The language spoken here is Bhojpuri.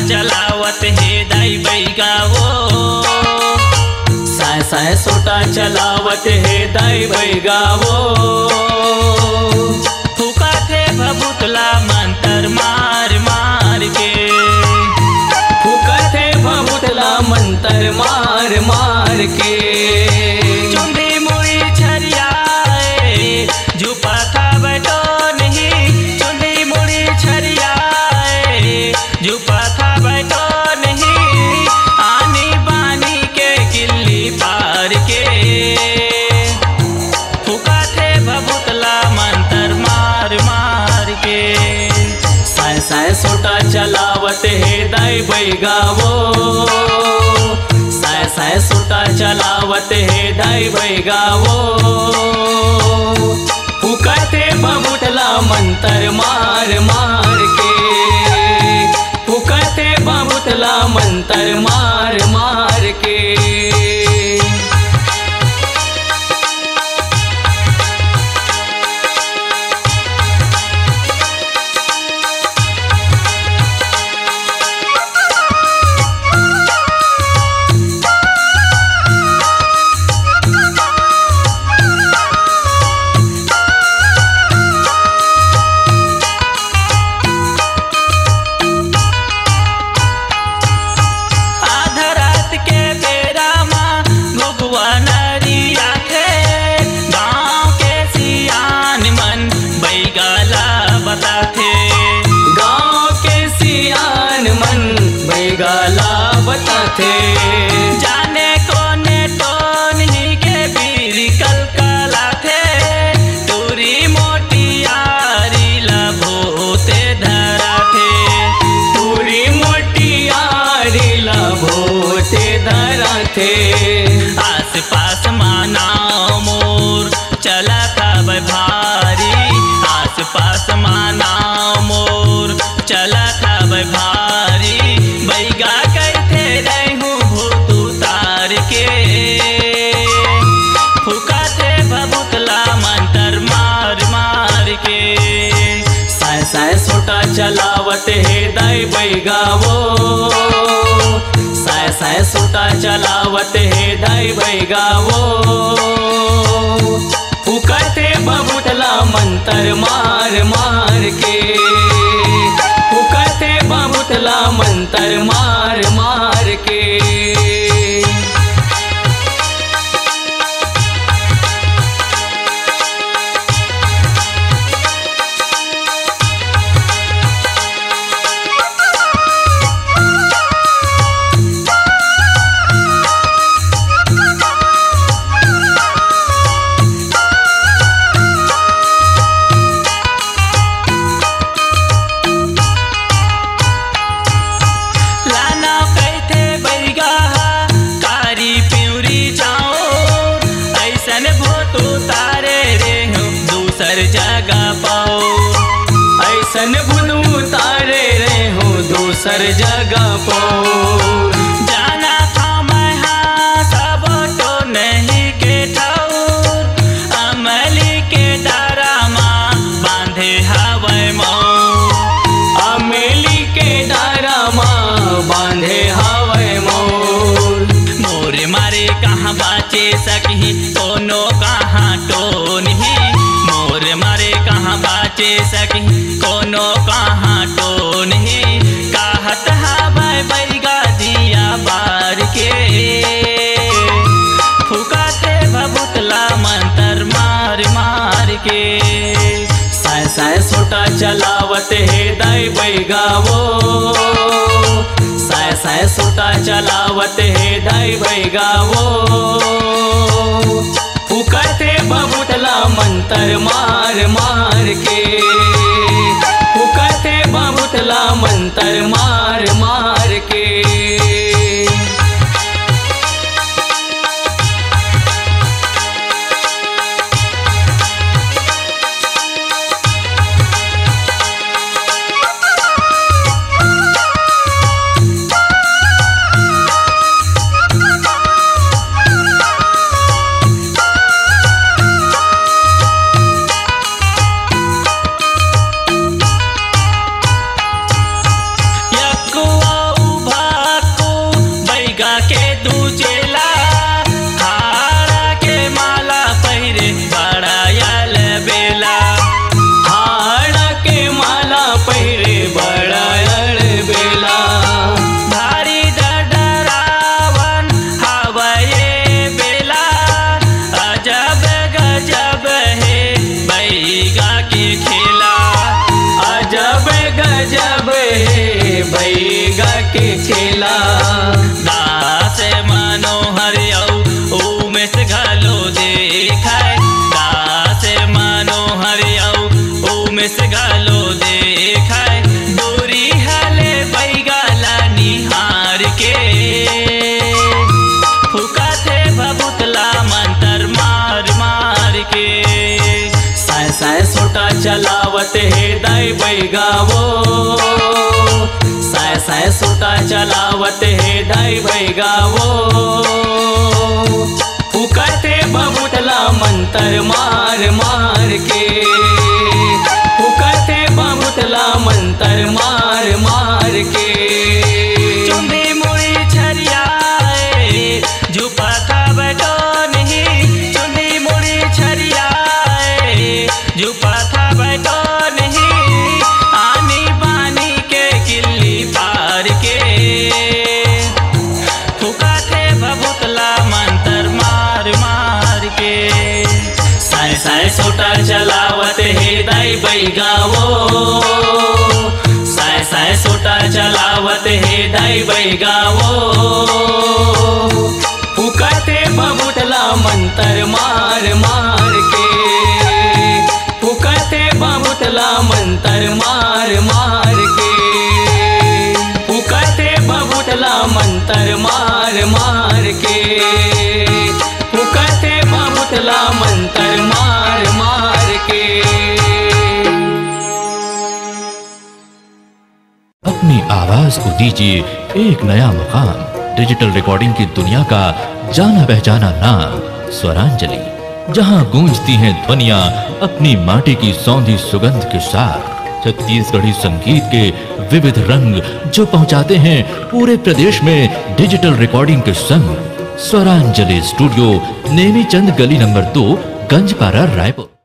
चलावत हे दाई बैगावो साय साय सोटा चलावत हे दाई बैगावो फुकत हे भभुतला मंतर मार मार के फुकत हे भभुतला मंतर मार मार के चुंदी मुड़ी छरियाए झुपा था बैठो नहीं चुंदी मुड़ी छरियाए झुपा था बैठो नहीं आनी बानी के किल्ली पार के फुका थे भभुतला मंतर मार मार के साय साय सोटा चलावत हे दाई बैगावो साय साय सोटा चलावत हे दाई बैगावो फुकत हे भभुतला मंतर मार मार के फुकत हे भभुतला मंतर मार मार के जाने कोने तो नहीं के बीर कलकला थे तूरी मोटी यारी लभोते धरा थे तूरी मोटी यारी लभोते धरा थे आस पास मानाओ मोर चला था भारी आस पास मानाओ मोर चला था भारी बैगा करते रहूं भूत उतार के फुका थे भभुतला मंतर मार मार के साय साय सोटा चलावत हे दाई बैगावो साय साय सोटा चलावत हे दाई बैगावो फुकत हे भभुतला मंतर मार मार के फुकत हे भभुतला मंतर मार मार के जगह पाओ ऐसन बुन उतारे रे हो दूसर जगह पाओ जाना था मैं हाँ सब तो नहीं के ठौर अमली के डारा माँ बांधे हवै मऊ अमली के डारा माँ बांधे हवै मोर मोर मारे कहाँ बाचे सकी कोनो कहाँ टो नहीं मोर मारे कहाँ बाचे सकी कोनो कहाँ टो नहीं कहत हवै बैगा दिया बार के फुका थे भभुतला मंतर मार मार के साय साय सोटा चलावत हे दाई बैगावो साय साय सोटा चलावत हे दाई बैगावो फुकत हे भभुतला मंतर मार मार के फुकत हे भभुतला मंतर मार मार के गजब है बैगा के खेला। दास मनोहर उमेश घलो देखाय, दास मनोहर उमेश घलो देखाय, दूरी हले बैगाला निहार के, फुकाथे भभुतला मंतर मार मार के। साय साय सोटा चलावत है दाई बैगावो, साय साय सोटा चलावत है दाई बैगावो, फुकते बबुटला मंतर मार मार के, फुकते बबुटला मंतर मार मार के। चुंदी मुड़ी छरियाए झुपा था बैठो नहीं, चुंदी मुड़ी छरियाए झुपा था बैठो नहीं, आनी बानी के किल्ली पार के, फुका थे भभुतला मंतर मार मार के। साय साय सोटा चलावत है दाई बैगावो, साय साय सोटा चलावत है दाई बैगावो, फुकते बबुटला मंतर मार मार के, फुकते बबुटला मंतर मार मार के, फुकते बबुटला मंतर मार मार के, फुकते बबुटला मंतर मार मार के। अपनी आवाज को दीजिए एक नया मुकाम। डिजिटल रिकॉर्डिंग की दुनिया का जाना पहचाना नाम स्वरांजलि, जहां गूंजती हैं ध्वनियां अपनी माटी की सौंधी सुगंध के साथ। छत्तीसगढ़ी संगीत के विविध रंग जो पहुंचाते हैं पूरे प्रदेश में डिजिटल रिकॉर्डिंग के संग। स्वरांजलि स्टूडियो, नेमीचंद गली नंबर 2, गंजपारा, रायपुर।